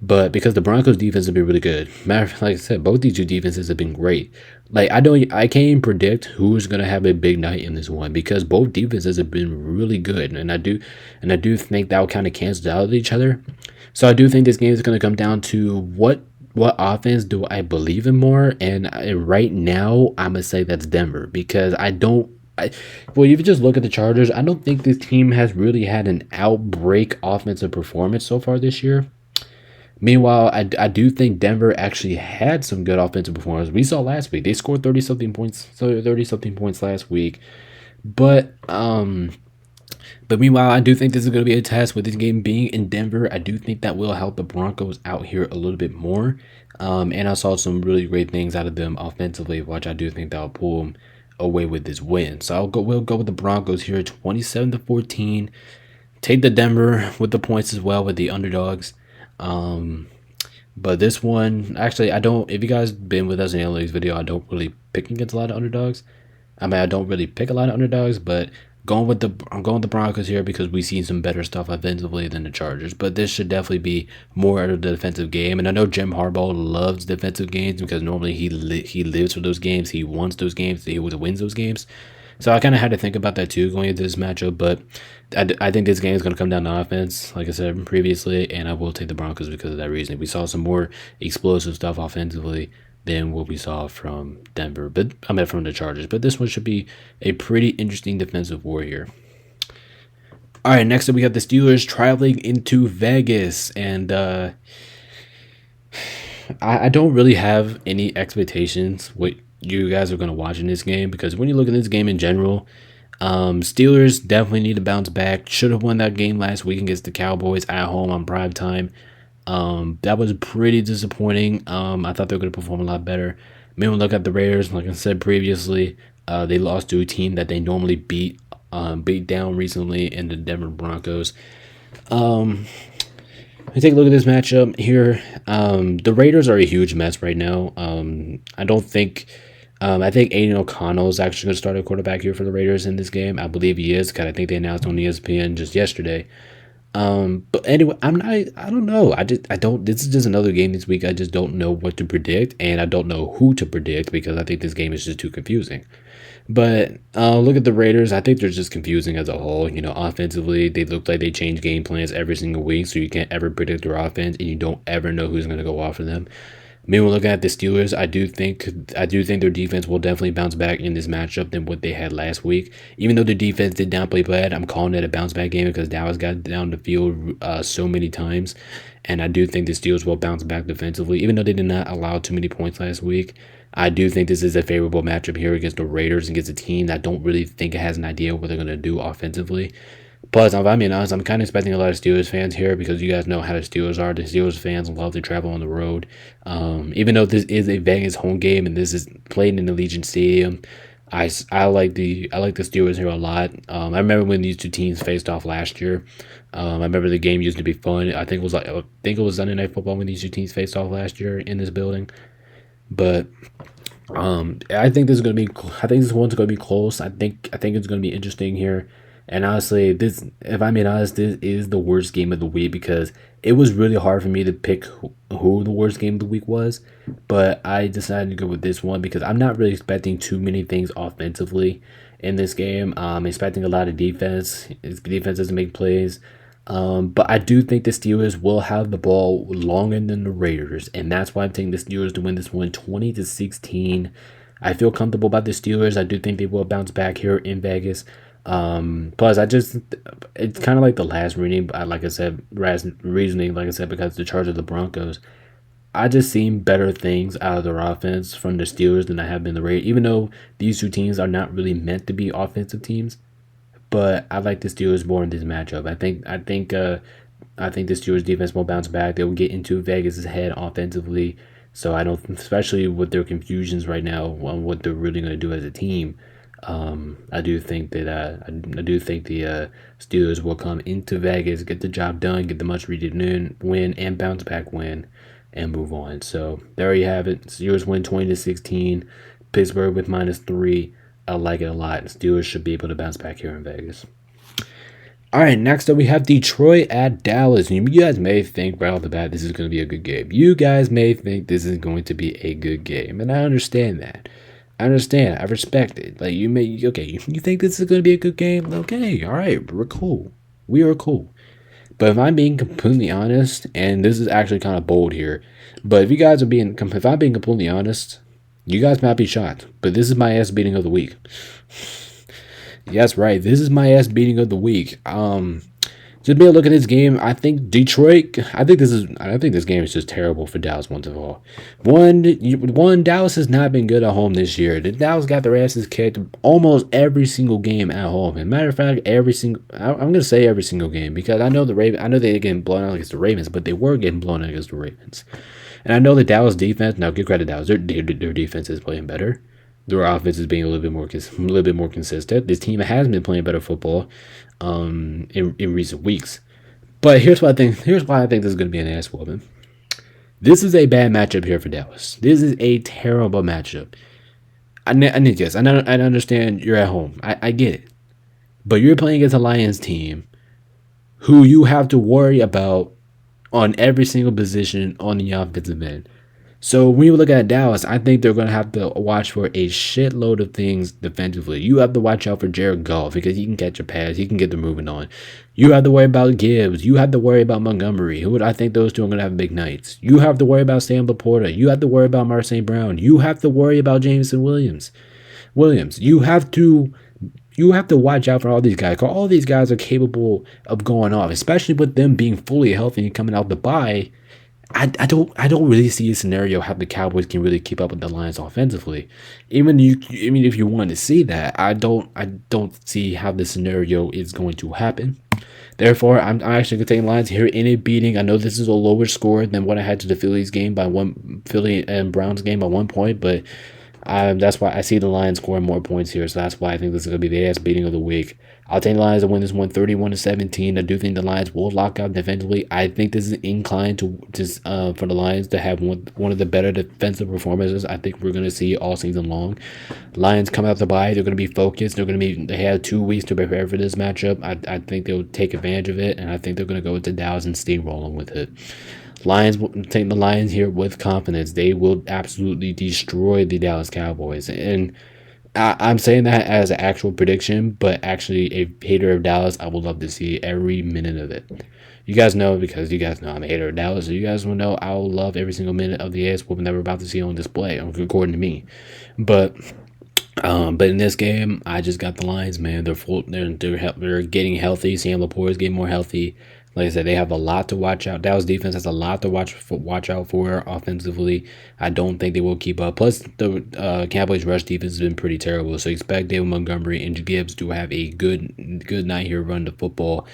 But because the Broncos defense has been really good. Matter of fact, like I said, both these two defenses have been great. Like I can't even predict who's gonna have a big night in this one because both defenses have been really good, and I do think that will kind of cancel out each other. So I do think this game is gonna come down to what offense do I believe in more, and right now I'm gonna say that's Denver because well, if you just look at the Chargers, I don't think this team has really had an outbreak offensive performance so far this year. Meanwhile, I do think Denver actually had some good offensive performance. We saw last week they scored 30-something points last week, but meanwhile, I do think this is going to be a test with this game being in Denver. I do think that will help the Broncos out here a little bit more. And I saw some really great things out of them offensively, which I do think that will pull them away with this win. So we'll go with the Broncos here, 27-14. Take the Denver with the points as well with the underdogs. But this one, actually, I don't. If you guys been with us in the analytics video, I don't really pick against a lot of underdogs. I mean, I don't really pick a lot of underdogs, but I'm going with the Broncos here because we see some better stuff offensively than the Chargers. But this should definitely be more of the defensive game. And I know Jim Harbaugh loves defensive games because normally he lives for those games. He wants those games. He always wins those games. So I kind of had to think about that too going into this matchup. But I think this game is going to come down to offense, like I said previously, and I will take the Broncos because of that reason. We saw some more explosive stuff offensively than what we saw from Denver, from the Chargers. But this one should be a pretty interesting defensive war here. All right, next up we got the Steelers traveling into Vegas, and I don't really have any expectations what you guys are going to watch in this game because when you look at this game in general, Steelers definitely need to bounce back. Should have won that game last week against the Cowboys at home on prime time. That was pretty disappointing. I thought they were going to perform a lot better. Maybe we'll look at the Raiders. Like I said previously, they lost to a team that they normally beat down recently in the Denver Broncos. Let's take a look at this matchup here. The Raiders are a huge mess right now. I think Aiden O'Connell is actually going to start a quarterback here for the Raiders in this game. I believe he is, because I think they announced on ESPN just yesterday. But anyway, I don't know. This is just another game this week. I just don't know what to predict, and I don't know who to predict because I think this game is just too confusing. But look at the Raiders. I think they're just confusing as a whole. Offensively, they look like they change game plans every single week, so you can't ever predict their offense, and you don't ever know who's going to go off of them. Meanwhile, looking at the Steelers, I do think their defense will definitely bounce back in this matchup than what they had last week. Even though the defense did not play bad, I'm calling it a bounce back game because Dallas got down the field so many times, and I do think the Steelers will bounce back defensively. Even though they did not allow too many points last week, I do think this is a favorable matchup here against the Raiders, against a team that don't really think it has an idea what they're going to do offensively. Plus, if I'm being honest, I'm kind of expecting a lot of Steelers fans here because you guys know how the Steelers are. The Steelers fans love to travel on the road. Even though this is a Vegas home game and this is played in Allegiant Stadium, I like the Steelers here a lot. I remember when these two teams faced off last year. I remember the game used to be fun. I think it was Sunday Night Football when these two teams faced off last year in this building. But I think this one's going to be close. I think it's going to be interesting here. And honestly, if I'm being honest, this is the worst game of the week because it was really hard for me to pick who the worst game of the week was. But I decided to go with this one because I'm not really expecting too many things offensively. in this game. I'm expecting a lot of defense. Defense doesn't make plays. But I do think the Steelers will have the ball longer than the Raiders, and that's why I'm taking the Steelers to win this one 20-16. I feel comfortable about the Steelers. I do think they will bounce back here in Vegas. Plus, it's kind of like the last reading, like I said, reasoning, like I said, because the charge of the Broncos. I just seen better things out of their offense from the Steelers than I have been the Raiders, even though these two teams are not really meant to be offensive teams. But I like the Steelers more in this matchup. I think the Steelers defense will bounce back. They will get into Vegas' head offensively. So I don't, especially with their confusions right now on what they're really going to do as a team. I do think that I do think the Steelers will come into Vegas, get the job done, get the much-needed win, and bounce back win, and move on. So there you have it. Steelers win 20-16. Pittsburgh with -3. I like it a lot. Steelers should be able to bounce back here in Vegas. All right, next up we have Detroit at Dallas. You guys may think right off the bat this is going to be a good game. You guys may think this is going to be a good game, and I understand that. I understand. I respect it. Like you think this is going to be a good game? Okay, all right, we're cool. We are cool. But if I'm being completely honest, and this is actually kind of bold here, but if I'm being completely honest, you guys might be shocked, but this is my ass beating of the week. Yes, right. This is my ass beating of the week. Just be a look at this game. I think Detroit. I think this game is just terrible for Dallas. Once of all, one Dallas has not been good at home this year. The Dallas got their asses kicked almost every single game at home. As a matter of fact, I'm gonna say every single game because I know they're getting blown out against the Ravens, but they were getting blown out against the Ravens. And I know the Dallas defense. Now, give credit to Dallas. Their defense is playing better. Their offense is being a little bit more consistent. This team has been playing better football, in recent weeks. But here's why I think this is going to be an ass whooping. This is a bad matchup here for Dallas. This is a terrible matchup. I understand you're at home. I get it, but you're playing against a Lions team, who you have to worry about on every single position on the offensive end. So when you look at Dallas, I think they're going to have to watch for a shitload of things defensively. You have to watch out for Jared Goff because he can catch a pass. He can get the moving on. You have to worry about Gibbs. You have to worry about Montgomery. I think those two are going to have big nights. You have to worry about Sam Laporta. You have to worry about Marseille Brown. You have to worry about Jameson Williams. You have to watch out for all these guys. 'Cause all these guys are capable of going off, especially with them being fully healthy and coming out the bye. I don't really see a scenario how the Cowboys can really keep up with the Lions offensively. Even if you want to see that, I don't see how the scenario is going to happen. Therefore, I'm actually going to take Lions here in a beating. I know this is a lower score than what I had to the Philly and Browns game by 1 point, but that's why I see the Lions scoring more points here. So that's why I think this is going to be the ass beating of the week. I'll take the Lions to win this one 31-17. I do think the Lions will lock out defensively. I think this is inclined to just for the Lions to have one of the better defensive performances I think we're going to see all season long. Lions come out the bye. They're going to be focused. They have 2 weeks to prepare for this matchup. I think they'll take advantage of it, and I think they're going to go into Dallas and steamroll them with it. Lions will take the Lions here with confidence. They will absolutely destroy the Dallas Cowboys. And I'm saying that as an actual prediction, but actually a hater of Dallas, I would love to see every minute of it. You guys know, because you guys know I'm a hater of Dallas, so you guys will know I will love every single minute of the ass whooping that we're about to see on display, according to me. But in this game, I just got the Lions, man. They're getting healthy. Sam Laporta is getting more healthy. Like I said, they have a lot to watch out. Dallas defense has a lot to watch out for offensively. I don't think they will keep up. Plus, the Cowboys' rush defense has been pretty terrible. So expect David Montgomery and Gibbs to have a good night here, run the football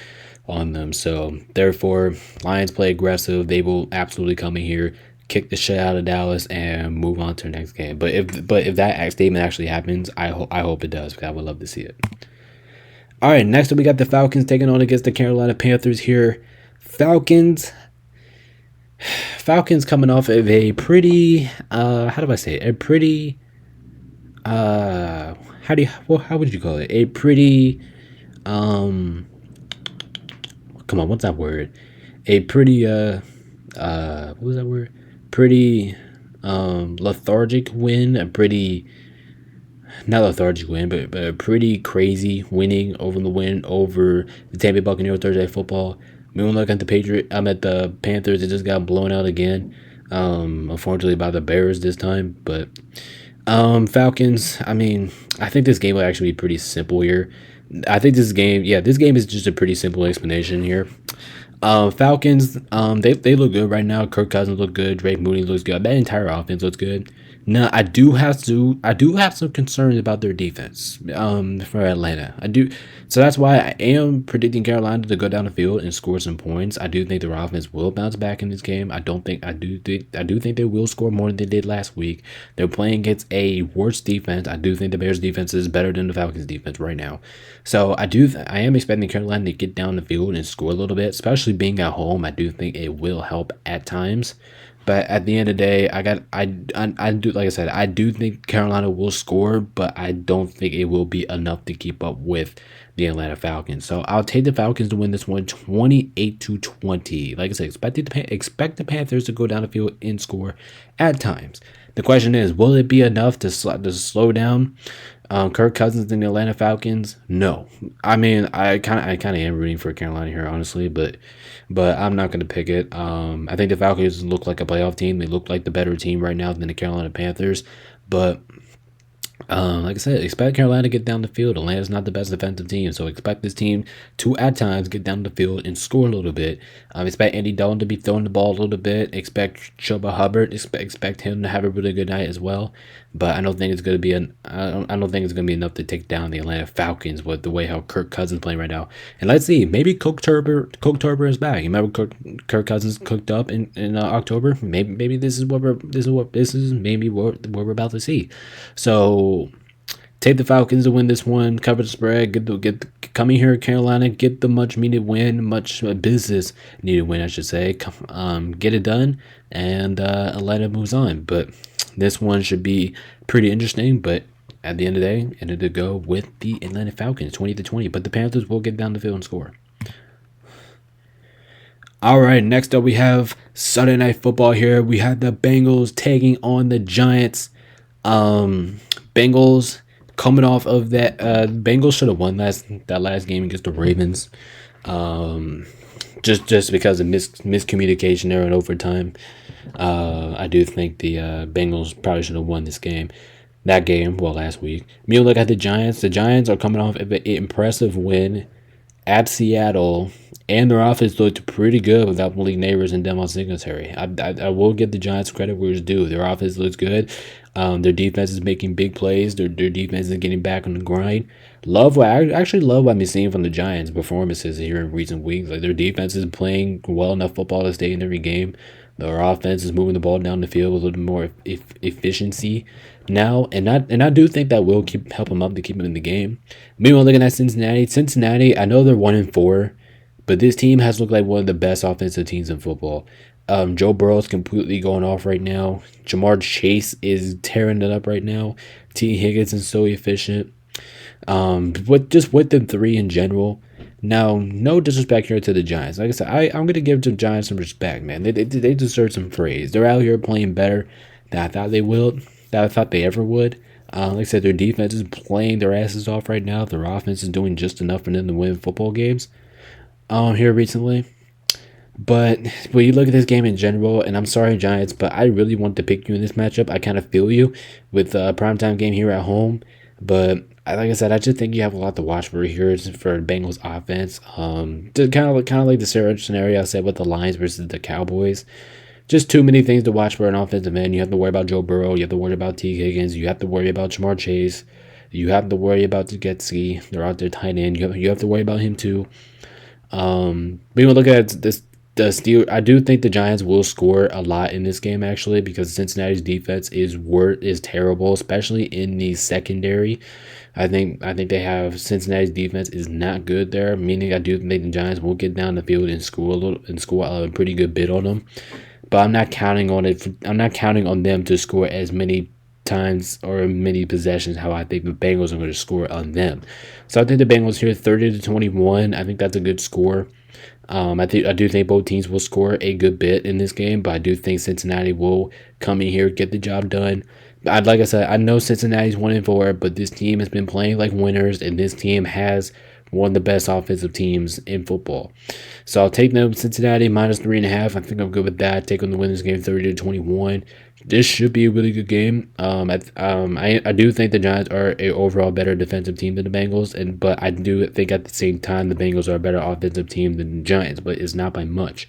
on them. So therefore, Lions play aggressive. They will absolutely come in here, kick the shit out of Dallas, and move on to the next game. But if that statement actually happens, I hope it does, because I would love to see it. All right, next up we got the Falcons taking on against the Carolina Panthers here. Falcons coming off of a pretty, how would you call it? A pretty, come on, what's that word? A pretty, what was that word? Pretty, lethargic win, a pretty, not a lethargic win, but a pretty crazy winning over the Tampa Bay Buccaneers Thursday Night Football. Meanwhile, at the I'm at the Panthers. They just got blown out again. Unfortunately by the Bears this time, but Falcons. I mean, I think this game will actually be pretty simple here. I think this game is just a pretty simple explanation here. Falcons, they look good right now. Kirk Cousins look good. Drake Mooney looks good. That entire offense looks good. Now, I do have some concerns about their defense. For Atlanta, I do. So that's why I am predicting Carolina to go down the field and score some points. I do think their offense will bounce back in this game. I do think they will score more than they did last week. They're playing against a worse defense. I do think the Bears defense is better than the Falcons defense right now. So I am expecting Carolina to get down the field and score a little bit, especially being at home. I do think it will help at times. But at the end of the day, I do, like I said, I do think Carolina will score, but I don't think it will be enough to keep up with the Atlanta Falcons. So I'll take the Falcons to win this one 28-20. Like I said, expect the Panthers to go down the field and score at times. The question is, will it be enough to slow down Kirk Cousins and the Atlanta Falcons? No. I mean, I kind of am rooting for Carolina here, honestly, but I'm not going to pick it. I think the Falcons look like a playoff team. They look like the better team right now than the Carolina Panthers, but like I said, expect Carolina to get down the field. Atlanta's not the best defensive team, so expect this team to, at times, get down the field and score a little bit. Expect Andy Dalton to be throwing the ball a little bit. Expect Chuba Hubbard. Expect him to have a really good night as well. But I don't think it's going to be I don't think it's going to be enough to take down the Atlanta Falcons with the way how Kirk Cousins is playing right now. And let's see, maybe Cook Turber is back. You remember Kirk Cousins cooked up in October? Maybe this is what we're about to see. So take the Falcons to win this one, cover the spread, coming here Carolina, get the much business needed win, I should say. Get it done, and Atlanta moves on. But this one should be pretty interesting. But at the end of the day, ended to go with the Atlanta Falcons, 20-20. But the Panthers will get down the field and score. All right, next up we have Sunday Night Football here. We have the Bengals taking on the Giants. Bengals coming off of that, Bengals should have won that last game against the Ravens. Just because of miscommunication there in overtime. I do think the Bengals probably should have won last week. You look at the Giants. The Giants are coming off of an impressive win at Seattle, and their offense looked pretty good without Malik Neighbors and Devon Singletary. I will give the Giants credit where it's due. Their offense looks good. Their defense is making big plays. Their defense is getting back on the grind. I actually love what I'm seeing from the Giants' performances here in recent weeks. Like, their defense is playing well enough football to stay in every game. Their offense is moving the ball down the field with a little more efficiency now, and I do think that will help them up to keep them in the game. Meanwhile, looking at Cincinnati, I know they're 1-4, but this team has looked like one of the best offensive teams in football. Joe Burrow is completely going off right now. Jamar Chase is tearing it up right now. T. Higgins is so efficient. With the three in general. Now, no disrespect here to the Giants. Like I said, I'm going to give the Giants some respect, man. They deserve some praise. They're out here playing better than I thought they ever would. Like I said, their defense is playing their asses off right now. Their offense is doing just enough for them to win football games here recently. But when you look at this game in general, and I'm sorry, Giants, but I really want to pick you in this matchup. I kind of feel you with a primetime game here at home. But like I said, I just think you have a lot to watch for here for Bengals offense. Just kind of like the scenario I said with the Lions versus the Cowboys. Just too many things to watch for an offensive end. You have to worry about Joe Burrow. You have to worry about T. Higgins. You have to worry about Jamar Chase. You have to worry about Getsy. They're out there tight end. You have to worry about him too. We will look at this. The Steelers, I do think the Giants will score a lot in this game, actually, because Cincinnati's defense is terrible, especially in the secondary. I think they have Cincinnati's defense is not good there, meaning I do think the Giants will get down the field and score a pretty good bit on them. But I'm not counting on it. I'm not counting on them to score as many times or many possessions how I think the Bengals are going to score on them. So I think the Bengals here 30-21. I think that's a good score. I do think both teams will score a good bit in this game, but I do think Cincinnati will come in here, get the job done. Like I said, I know Cincinnati's 1-4, but this team has been playing like winners, and this team has one of the best offensive teams in football. So I'll take them Cincinnati minus 3.5. I think I'm good with that. Take on the winners game 30-21. This should be a really good game. I do think the Giants are a overall better defensive team than the Bengals, but I do think at the same time the Bengals are a better offensive team than the Giants, but it's not by much.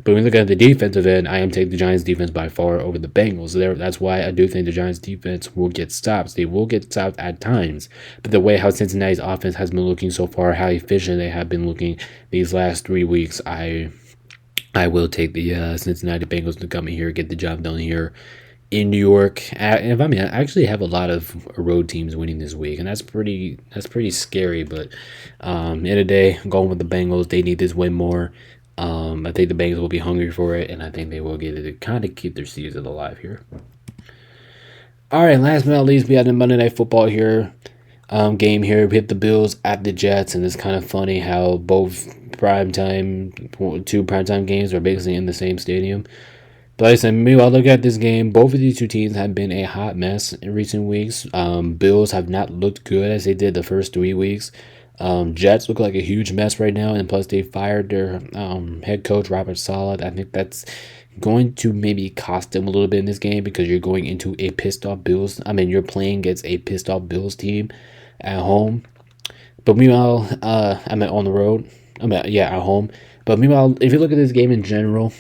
But when we look at the defensive end, I am taking the Giants defense by far over the Bengals. That's why I do think the Giants defense will get stops. They will get stopped at times, but the way how Cincinnati's offense has been looking so far, how efficient they have been looking these last 3 weeks, I will take the Cincinnati Bengals to come in here, get the job done here in New York. And I actually have a lot of road teams winning this week, and that's pretty scary. But in the day, I'm going with the Bengals. They need this win more. I think the Bengals will be hungry for it, and I think they will get it to kind of keep their season alive here. All right, last but not least, we had the Monday Night Football here. Game here. We hit the Bills at the Jets, and it's kind of funny how both two primetime games are basically in the same stadium. But like I said, meanwhile, look at this game. Both of these two teams have been a hot mess in recent weeks. Bills have not looked good as they did the first 3 weeks. Jets look like a huge mess right now, and plus they fired their head coach Robert Saleh. I think that's going to maybe cost them a little bit in this game because you're going into a pissed off Bills. You're playing against a pissed off Bills team at home. But meanwhile, on the road. At home. But meanwhile, if you look at this game in general,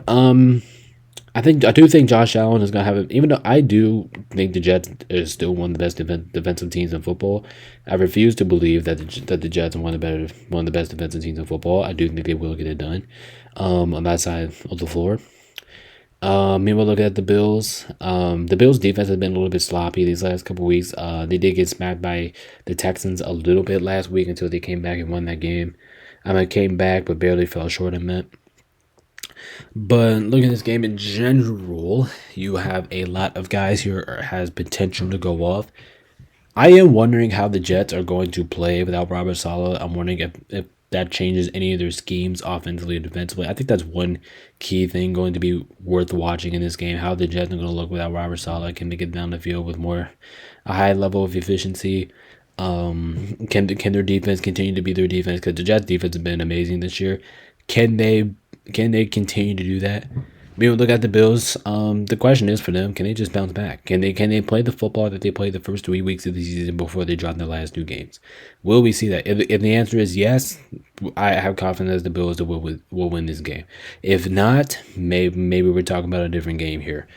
I do think Josh Allen is gonna have it. Even though I do think the Jets is still one of the best defensive teams in football, I refuse to believe that the Jets are one of the best defensive teams in football. I do think they will get it done. On that side of the floor. Meanwhile, look at the Bills. The Bills' defense has been a little bit sloppy these last couple weeks. They did get smacked by the Texans a little bit last week until they came back and won that game. Came back but barely fell short of it. But looking at this game in general, you have a lot of guys here has potential to go off. I am wondering how the Jets are going to play without Robert Saleh. I'm wondering if that changes any of their schemes offensively or defensively. I think that's one key thing going to be worth watching in this game. How the Jets are going to look without Robert Saleh. Can they get down the field with a high level of efficiency? Can their defense continue to be their defense? Because the Jets defense has been amazing this year. Can they continue to do that? We would look at the Bills. The question is for them: can they just bounce back? Can they play the football that they played the first 3 weeks of the season before they dropped their last 2 games? Will we see that? If the answer is yes, I have confidence the Bills will win this game. If not, maybe we're talking about a different game here.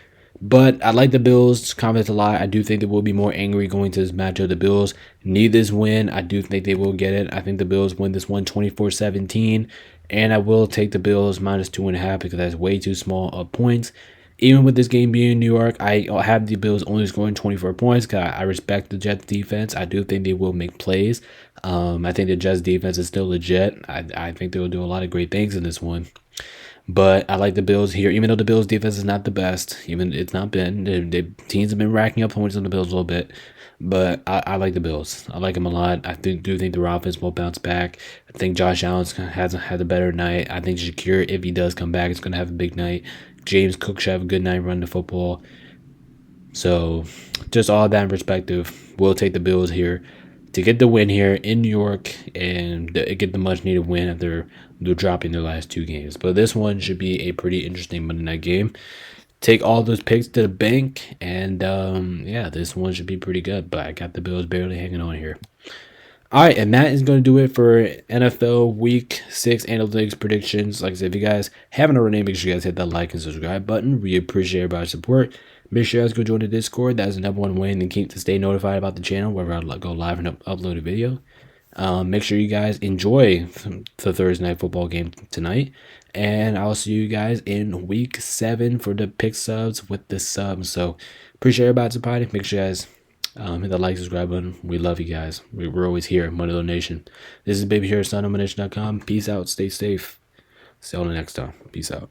But I like the Bills' confidence a lot. I do think they will be more angry going to this matchup. The Bills need this win. I do think they will get it. I think the Bills win this one 24-17. And I will take the Bills minus 2.5 because that's way too small of points. Even with this game being in New York, I have the Bills only scoring 24 points because I respect the Jets defense. I do think they will make plays. I think the Jets defense is still legit. I think they will do a lot of great things in this one. But I like the Bills here, even though the Bills defense is not the best. Even it's not been. The teams have been racking up points on the Bills a little bit. But I like the Bills. I like them a lot. I do think their offense will bounce back. I think Josh Allen has had a better night. I think Shakir, if he does come back, is going to have a big night. James Cook should have a good night running the football. So just all that in perspective, we'll take the Bills here to get the win here in New York and get the much-needed win after they're dropping their last 2 games. But this one should be a pretty interesting Monday night game. Take all those picks to the bank, and this one should be pretty good. But I got the Bills barely hanging on here. All right, and that is going to do it for NFL Week 6 analytics predictions. Like I said, if you guys haven't already, make sure you guys hit that like and subscribe button. We appreciate everybody's support. Make sure you guys go join the Discord. That's the number one way to stay notified about the channel whenever I go live and upload a video. Make sure you guys enjoy the Thursday night football game tonight. And I'll see you guys in week 7 for the pick subs with the subs. So appreciate everybody's support. Make sure you guys hit the like, subscribe button. We love you guys. We're always here. Money Little Nation. This is Baby here at SunOmNation.com. Peace out. Stay safe. See you all the next time. Peace out.